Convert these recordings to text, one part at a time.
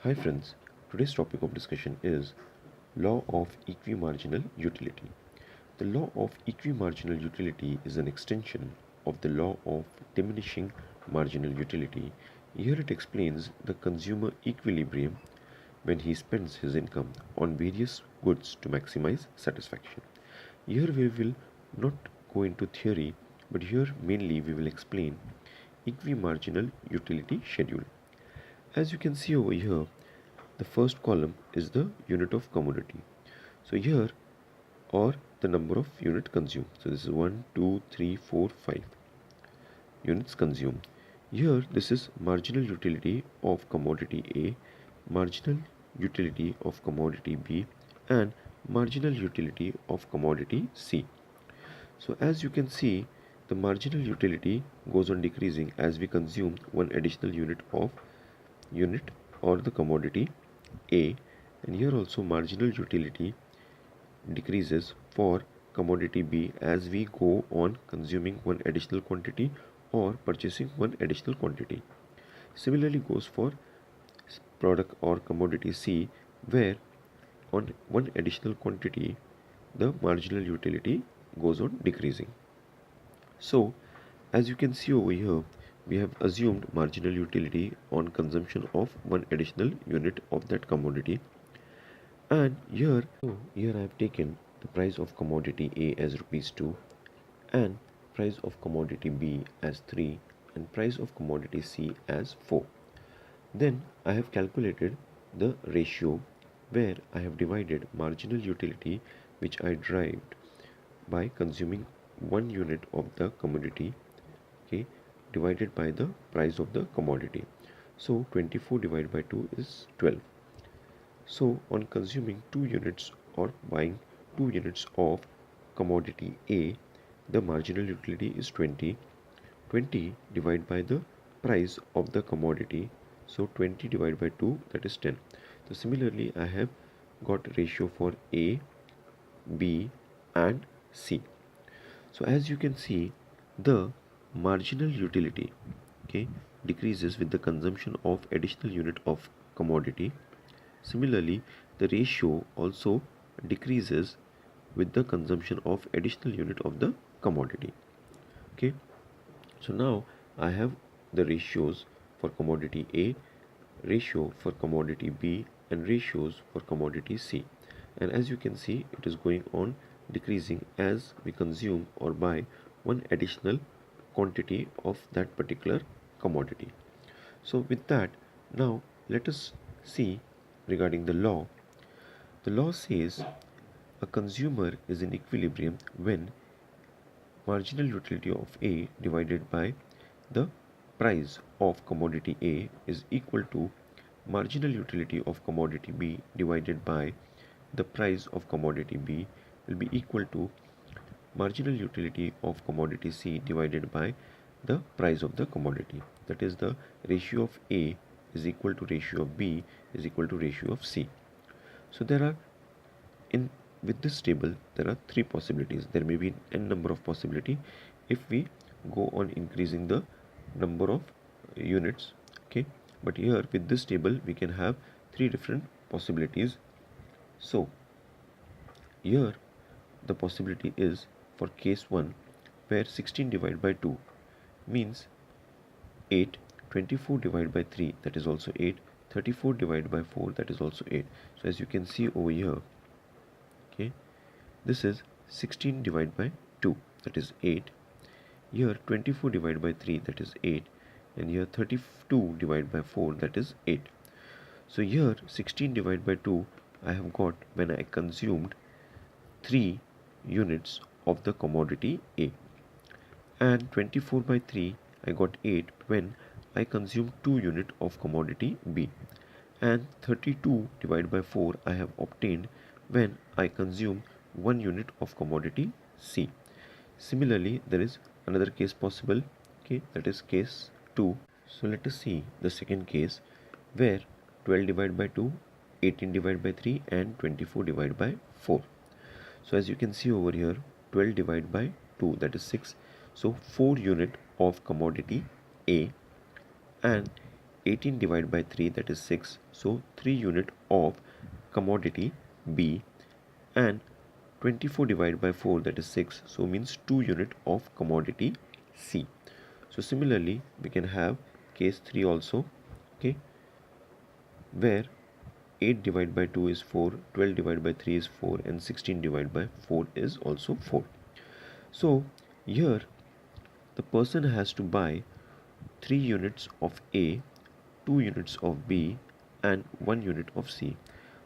Hi friends, today's topic of discussion is Law of Equi-Marginal Utility. The law of equi-marginal utility is an extension of the law of diminishing marginal utility. Here it explains the consumer equilibrium when he spends his income on various goods to maximize satisfaction. Here we will not go into theory, but here mainly we will explain equi-marginal utility schedule. As you can see over here, the first column is the unit of commodity. So here, or the number of unit consumed. So this is 1, 2, 3, 4, 5 units consumed. Here this is marginal utility of commodity A, marginal utility of commodity B, and marginal utility of commodity C. So as you can see, the marginal utility goes on decreasing as we consume one additional unit or the commodity A, and here also marginal utility decreases for commodity B as we go on consuming one additional quantity or purchasing one additional quantity. Similarly goes for product or commodity C, where on one additional quantity the marginal utility goes on decreasing. So as you can see over here, we have assumed marginal utility on consumption of one additional unit of that commodity, and here I have taken the price of commodity A as rupees 2 and price of commodity B as 3 and price of commodity C as 4. Then I have calculated the ratio where I have divided marginal utility, which I derived by consuming one unit of the commodity, okay, divided by the price of the commodity. So 24 divided by 2 is 12. So on consuming 2 units or buying 2 units of commodity A, the marginal utility is 20. 20 divided by the price of the commodity, so 20 divided by 2, that is 10. So similarly I have got ratio for A, B and C. So as you can see, the marginal utility, okay, decreases with the consumption of additional unit of commodity. Similarly, the ratio also decreases with the consumption of additional unit of the commodity. Okay, so now I have the ratios for commodity A, ratio for commodity B and ratios for commodity C, and as you can see, it is going on decreasing as we consume or buy one additional quantity of that particular commodity. So with that, now let us see regarding the law. The law says a consumer is in equilibrium when marginal utility of A divided by the price of commodity A is equal to marginal utility of commodity B divided by the price of commodity B will be equal to marginal utility of commodity C divided by the price of the commodity. That is, the ratio of A is equal to ratio of B is equal to ratio of C. So there are, in with this table, there are three possibilities. There may be n number of possibility if we go on increasing the number of units, okay, but here with this table we can have three different possibilities. So here the possibility is for case 1, where 16 divided by 2 means 8, 24 divided by 3, that is also 8, 34 divided by 4, that is also 8. So as you can see over here, okay, this is 16 divided by 2, that is 8. Here 24 divided by 3, that is 8, and here 32 divided by 4, that is 8. So here 16 divided by 2 I have got when I consumed 3 units of the commodity A, and 24 by 3 I got 8 when I consumed 2 units of commodity B, and 32 divided by 4 I have obtained when I consume 1 unit of commodity C. Similarly, there is another case possible, okay, that is case 2. So let us see the second case, where 12 divided by 2, 18 divided by 3 and 24 divided by 4. So as you can see over here, 12 divided by 2, that is 6. So 4 unit of commodity A, and 18 divided by 3, that is 6, so 3 unit of commodity B, and 24 divided by 4, that is 6, so means 2 unit of commodity C. So similarly we can have case 3 also, okay, where 8 divided by 2 is 4, 12 divided by 3 is 4, and 16 divided by 4 is also 4. So here the person has to buy 3 units of A, 2 units of B, and 1 unit of C.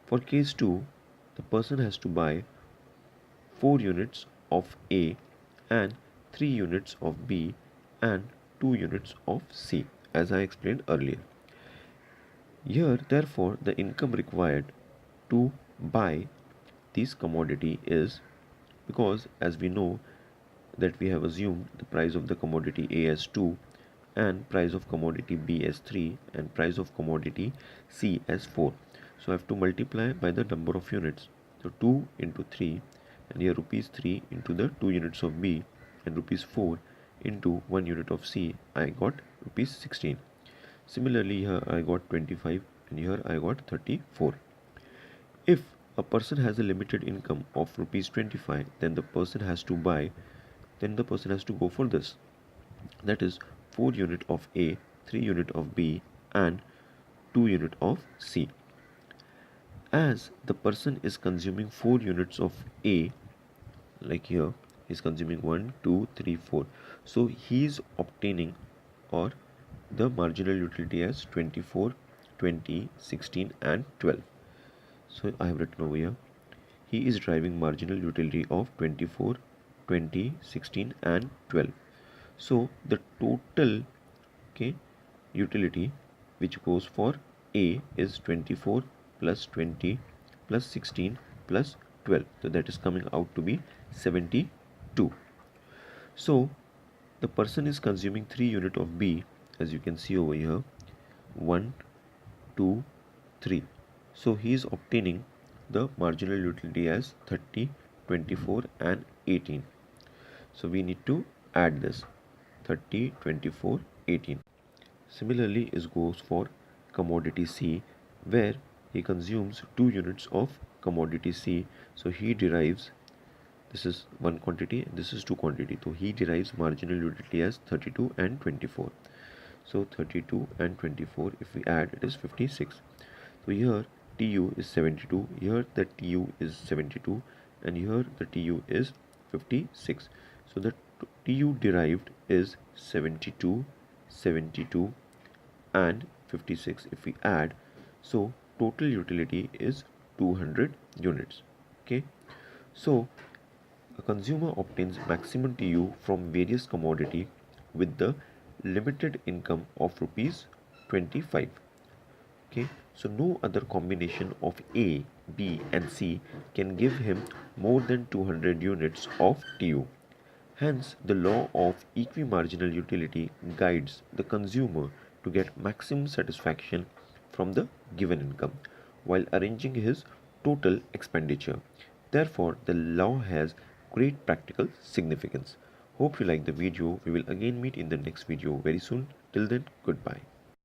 For case 2, the person has to buy 4 units of A and 3 units of B and 2 units of C, as I explained earlier. Here, therefore, the income required to buy this commodity is, because as we know that we have assumed the price of the commodity A as 2 and price of commodity B as 3 and price of commodity C as 4. So I have to multiply by the number of units. So 2 into 3, and here rupees 3 into the 2 units of B, and rupees 4 into 1 unit of C, I got rupees 16. Similarly, here I got 25 and here I got 34. If a person has a limited income of rupees 25, then the person has to go for this. That is 4 unit of A, 3 unit of B, and 2 unit of C. As the person is consuming 4 units of A, like here he's consuming 1, 2, 3, 4, so he is obtaining or the marginal utility as 24, 20, 16 and 12. So I have written over here, he is driving marginal utility of 24, 20, 16 and 12. So the total, okay, utility which goes for A is 24 plus 20 plus 16 plus 12. So that is coming out to be 72. So the person is consuming 3 unit of B, as you can see over here, 1, 2, 3. So he is obtaining the marginal utility as 30, 24 and 18. So we need to add this 30, 24, 18. Similarly, it goes for commodity C, where he consumes 2 units of commodity C. So he derives, this is one quantity and this is two quantity. So he derives marginal utility as 32 and 24. So 32 and 24, if we add, it is 56. So here TU is 72, here the TU is 72, and here the TU is 56. So the TU derived is 72, 72 and 56 if we add. So total utility is 200 units. Okay, so a consumer obtains maximum TU from various commodity with the limited income of rupees 25. Okay, so no other combination of A, B and C can give him more than 200 units of TU. Hence, the law of equi-marginal utility guides the consumer to get maximum satisfaction from the given income while arranging his total expenditure. Therefore, the law has great practical significance. Hope you like the video. We will again meet in the next video very soon. Till then, goodbye.